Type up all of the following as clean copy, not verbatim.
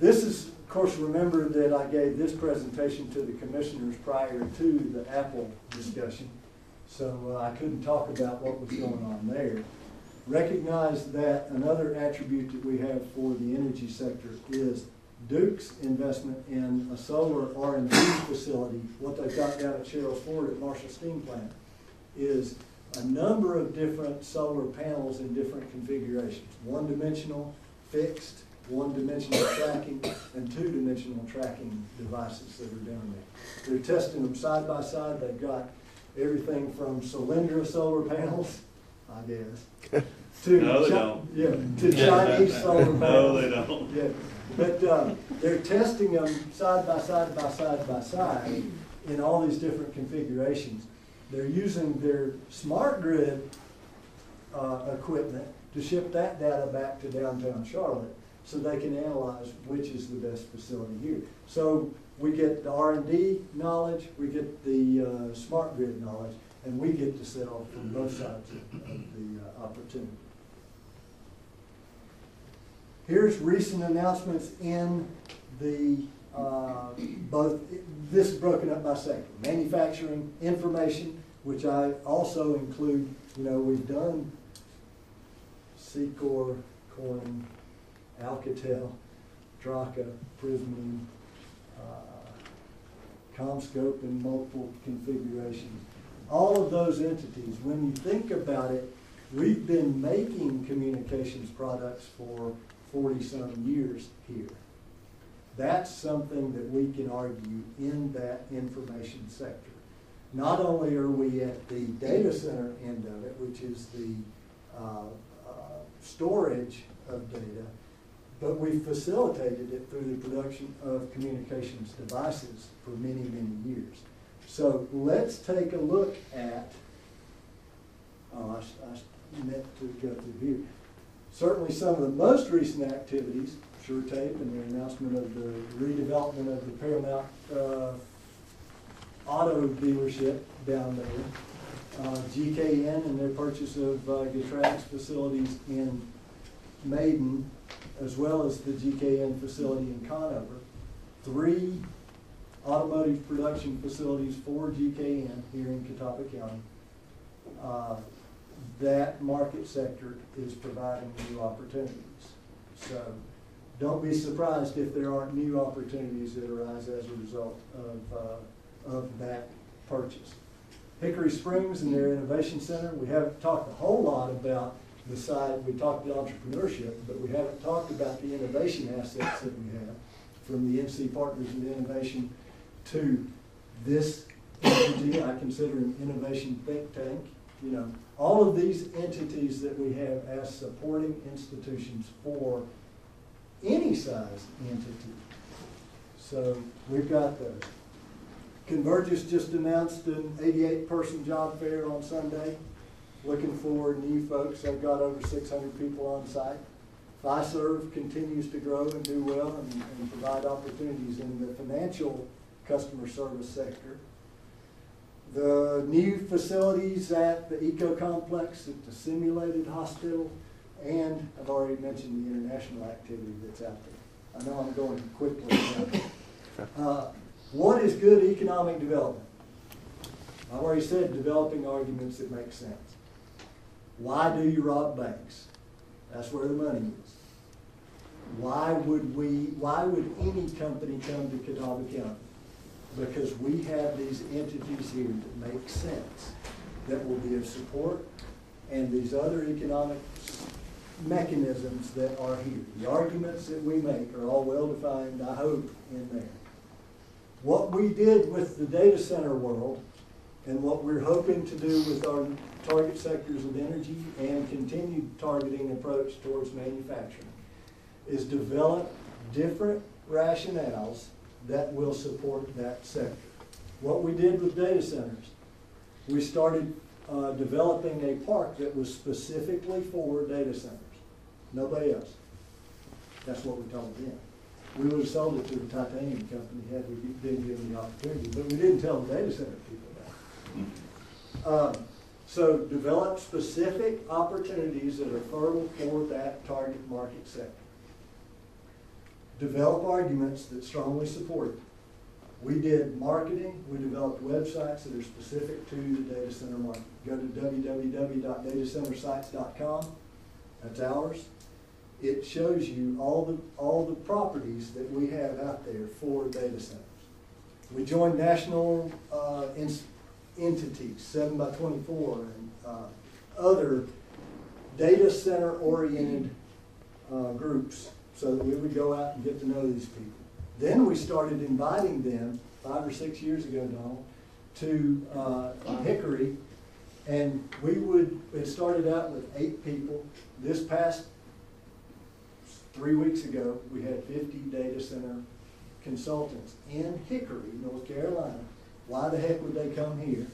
this is, of course, remember that I gave this presentation to the commissioners prior to the Apple discussion, so I couldn't talk about what was going on there. Recognize that another attribute that we have for the energy sector is Duke's investment in a solar R&D facility. What they've got down at Sherrills Ford at Marshall Steam Plant is a number of different solar panels in different configurations. One-dimensional, fixed, one-dimensional tracking, and two-dimensional tracking devices that are down there. They're testing them side by side. They've got everything from Solyndra solar panels, I guess, to, no, they don't. Yeah, to Chinese solar panels. No, they don't. Yeah. But they're testing them side by side by side by side in all these different configurations. They're using their smart grid equipment to ship that data back to downtown Charlotte so they can analyze which is the best facility here. So we get the R&D knowledge, we get the smart grid knowledge, and we get to sell from both sides of the opportunity. Here's recent announcements in the both, this is broken up by sector. Manufacturing, information, which I also include, you know, we've done Secor, Corning, Alcatel, Draka, Prismian, CommScope in multiple configurations. All of those entities, when you think about it, we've been making communications products for 40-some years here. That's something that we can argue in that information sector. Not only are we at the data center end of it, which is the storage of data, but we facilitated it through the production of communications devices for many, many years. So let's take a look at, I meant to go through here. Certainly some of the most recent activities, SureTape and the announcement of the redevelopment of the Paramount auto dealership down there, GKN and their purchase of Getrag's facilities in Maiden, as well as the GKN facility in Conover. 3 automotive production facilities for GKN here in Catawba County. That market sector is providing new opportunities. So don't be surprised if there aren't new opportunities that arise as a result of that purchase. Hickory Springs and their Innovation Center, we haven't talked a whole lot about the side, we talked about entrepreneurship, but we haven't talked about the innovation assets that we have from the NC Partners in Innovation to this entity I consider an innovation think tank. You know, all of these entities that we have as supporting institutions for any size entity. So we've got those. Convergys just announced an 88-person job fair on Sunday. Looking for new folks. They've got over 600 people on site. Fiserv continues to grow and do well and provide opportunities in the financial customer service sector. The new facilities at the Eco Complex, at the simulated hospital, and I've already mentioned the international activity that's out there. I know I'm going quickly now. What is good economic development? I've already said developing arguments that make sense. Why do you rob banks? That's where the money is. Why would any company come to Catawba County? Because we have these entities here that make sense, that will be of support, and these other economic mechanisms that are here. The arguments that we make are all well defined, I hope, in there. What we did with the data center world and what we're hoping to do with our target sectors of energy and continued targeting approach towards manufacturing is develop different rationales that will support that sector. What we did with data centers, we started developing a park that was specifically for data centers. Nobody else. That's what we told them. We would have sold it to the titanium company had we been given the opportunity, but we didn't tell the data center people that. So develop specific opportunities that are fertile for that target market sector. develop arguments that strongly support it. We did marketing, we developed websites that are specific to the data center market. Go to www.datacentersites.com, that's ours. It shows you all the properties that we have out there for data centers. We joined national entities, 7x24, and other data center oriented groups, so that we would go out and get to know these people. Then we started inviting them 5 or 6 years ago, Donald, to Hickory, and it started out with 8 people. This past 3 weeks ago, we had 50 data center consultants in Hickory, North Carolina. Why the heck would they come here?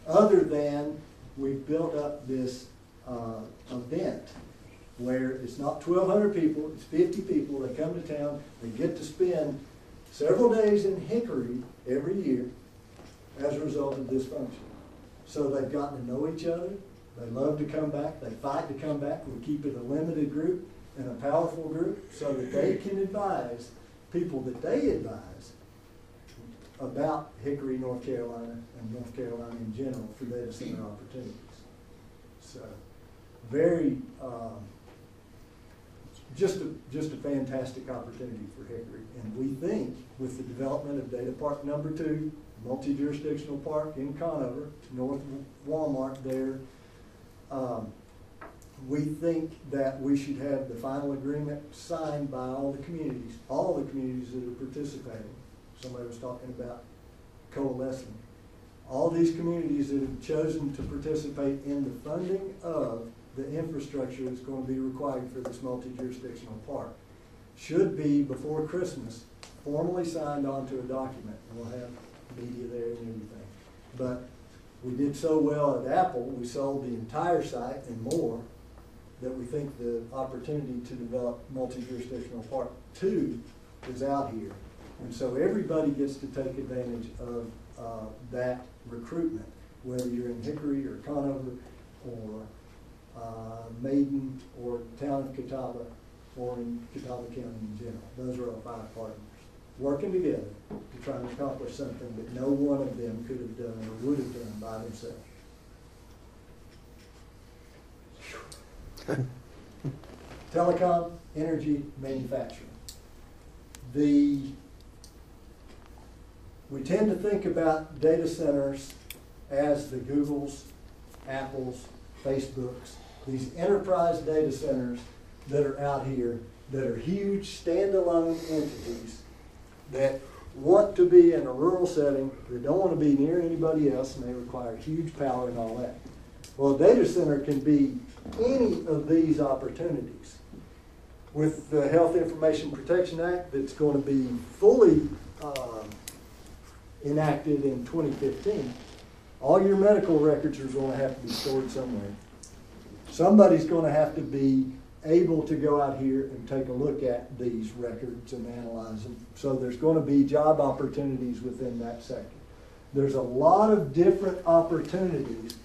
Other than we've built up this event where it's not 1,200 people, it's 50 people. They come to town, they get to spend several days in Hickory every year as a result of this function. So they've gotten to know each other, they love to come back, they fight to come back. We keep it a limited group and a powerful group so that they can advise people that they advise about Hickory, North Carolina, and North Carolina in general for data center opportunities. So very, just a fantastic opportunity for Hickory. And we think with the development of Data Park number 2, multi-jurisdictional park in Conover, north of Walmart there, we think that we should have the final agreement signed by all the communities that are participating. Somebody was talking about coalescing. All these communities that have chosen to participate in the funding of the infrastructure that's going to be required for this multi-jurisdictional park should be, before Christmas, formally signed onto a document. And we'll have media there and everything. But we did so well at Apple, we sold the entire site and more, that we think the opportunity to develop multi-jurisdictional Park 2 is out here. And so everybody gets to take advantage of that recruitment, whether you're in Hickory or Conover or Maiden or town of Catawba or in Catawba County in general. Those are our 5 partners working together to try and accomplish something that no one of them could have done or would have done by themselves. Telecom, energy, manufacturing. We tend to think about data centers as the Googles, Apples, Facebooks, these enterprise data centers that are out here that are huge standalone entities that want to be in a rural setting, they don't want to be near anybody else, and they require huge power and all that. Well, a data center can be any of these opportunities. With the Health Information Protection Act that's going to be fully enacted in 2015, all your medical records are going to have to be stored somewhere. Somebody's going to have to be able to go out here and take a look at these records and analyze them. So there's going to be job opportunities within that sector. There's a lot of different opportunities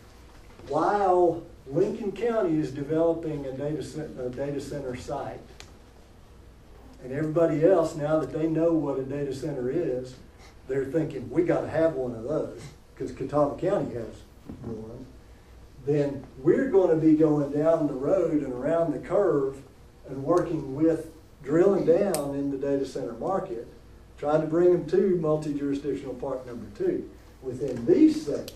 while Lincoln County is developing a data center site. And everybody else, now that they know what a data center is, they're thinking, we got to have one of those, because Catawba County has one. Then we're going to be going down the road and around the curve and working with, drilling down in the data center market, trying to bring them to multi-jurisdictional park number 2 within these sectors,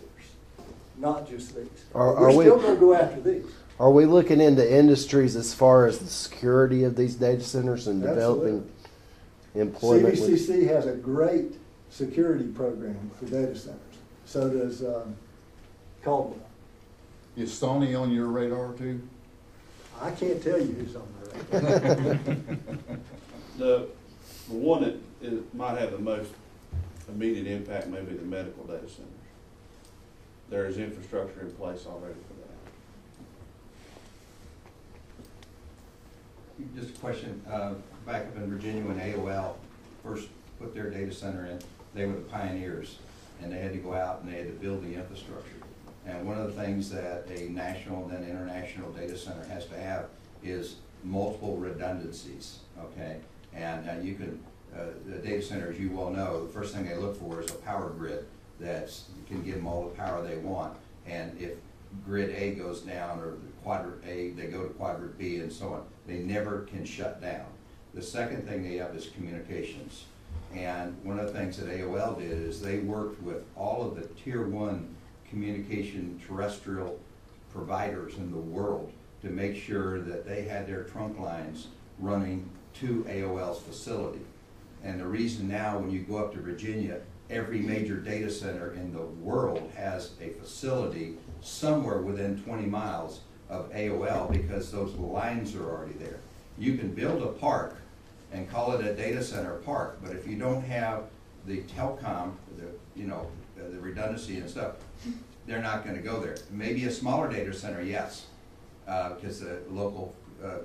not just these. We're still going to go after these. Are we looking into industries as far as the security of these data centers and developing employment? CVCC has a great security program for data centers. So does Caldwell. Is Sony on your radar too? I can't tell you who's on the radar. The one that might have the most immediate impact may be the medical data centers. There is infrastructure in place already for that. Just a question, back up in Virginia when AOL first put their data center in, they were the pioneers, and they had to go out and they had to build the infrastructure. And one of the things that a national and then international data center has to have is multiple redundancies, okay? And you can, the data centers, you well know, the first thing they look for is a power grid that can give them all the power they want. And if grid A goes down or quadrant A, they go to quadrant B and so on. They never can shut down. The second thing they have is communications. And one of the things that AOL did is they worked with all of the tier 1 communication terrestrial providers in the world to make sure that they had their trunk lines running to AOL's facility. And the reason now when you go up to Virginia, every major data center in the world has a facility somewhere within 20 miles of AOL because those lines are already there. You can build a park and call it a data center park, but if you don't have the telecom, the redundancy and stuff, they're not going to go there. Maybe a smaller data center, yes, because the local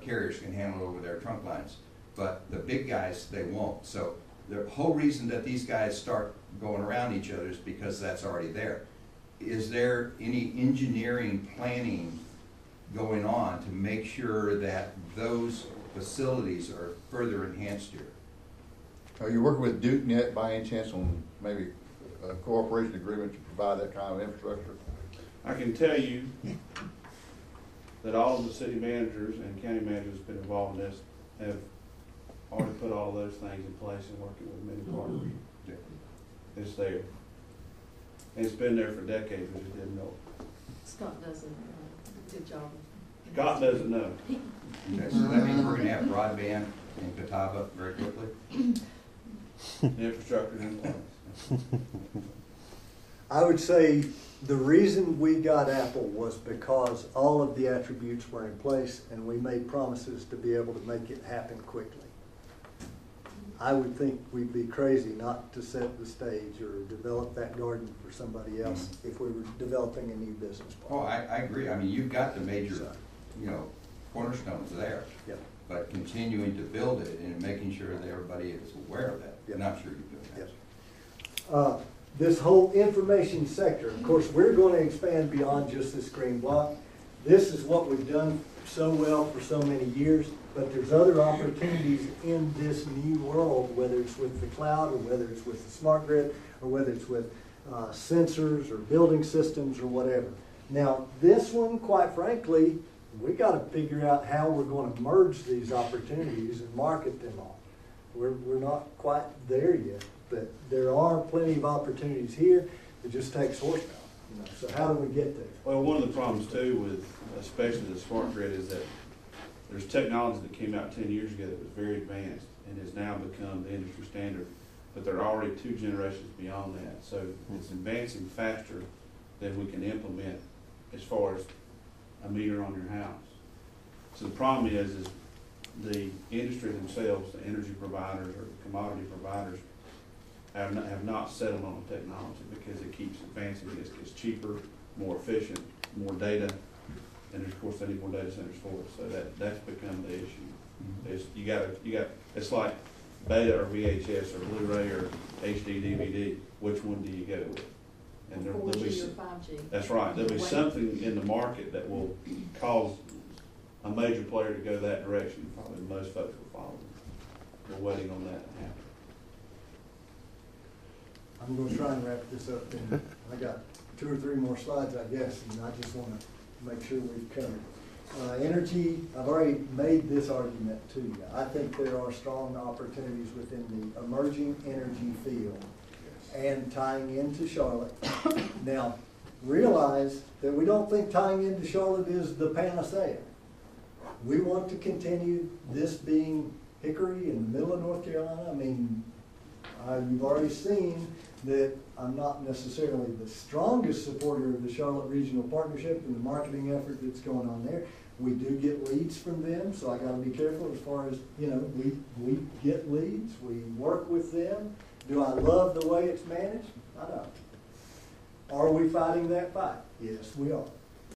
carriers can handle it over their trunk lines. But the big guys, they won't. So the whole reason that these guys start going around each other is because that's already there. Is there any engineering planning going on to make sure that those facilities are further enhanced here? Are you working with DukeNet by any chance on maybe a cooperation agreement to provide that kind of infrastructure? I can tell you that all of the city managers and county managers who've been involved in this have already put all of those things in place and working with many partners. It's there. And it's been there for decades, we just didn't know it. Scott does a good job. Scott doesn't know. Okay, so that means we're going to have broadband in Catawba very quickly? The infrastructure in place. I would say the reason we got Apple was because all of the attributes were in place and we made promises to be able to make it happen quickly. I would think we'd be crazy not to set the stage or develop that garden for somebody else if we were developing a new business Oh, plan. I agree. I mean, you've got the major, cornerstones there. Yep. But continuing to build it and making sure that everybody is aware of that. Yep. And I'm sure you're doing that. Yep. This whole information sector, of course, we're going to expand beyond just this green block. This is what we've done so well for so many years, but there's other opportunities in this new world, whether it's with the cloud or whether it's with the smart grid or whether it's with sensors or building systems or whatever. Now, this one, quite frankly, we got to figure out how we're going to merge these opportunities and market them all. We're not quite there yet, but there are plenty of opportunities here. It just takes horsepower. So how do we get there? Well, one of the problems too with especially the smart grid is that there's technology that came out 10 years ago that was very advanced and has now become the industry standard, but they're already 2 generations beyond that. So it's advancing faster than we can implement as far as a meter on your house. So the problem is the industry themselves, the energy providers or the commodity providers, have not settled on the technology because it keeps advancing. It's cheaper, more efficient, more data, and of course they need more data centers for it. So that's become the issue. Is you got it's like beta or VHS or Blu-ray or HD DVD. Which one do you go with? And there'll be 4G or 5G. That's right. There'll be something in the market that will cause a major player to go that direction. Probably most folks will follow. We're waiting on that to happen. I'm going to try and wrap this up. And I got 2 or 3 more slides, I guess, and I just want to make sure we've covered. Energy, I've already made this argument to you. I think there are strong opportunities within the emerging energy field and tying into Charlotte. Now, realize that we don't think tying into Charlotte is the panacea. We want to continue this being Hickory in the middle of North Carolina. I mean, you've already seen that I'm not necessarily the strongest supporter of the Charlotte Regional Partnership and the marketing effort that's going on there. We do get leads from them, so I got to be careful as far as, we get leads, we work with them. Do I love the way it's managed? I don't. Are we fighting that fight? Yes, we are.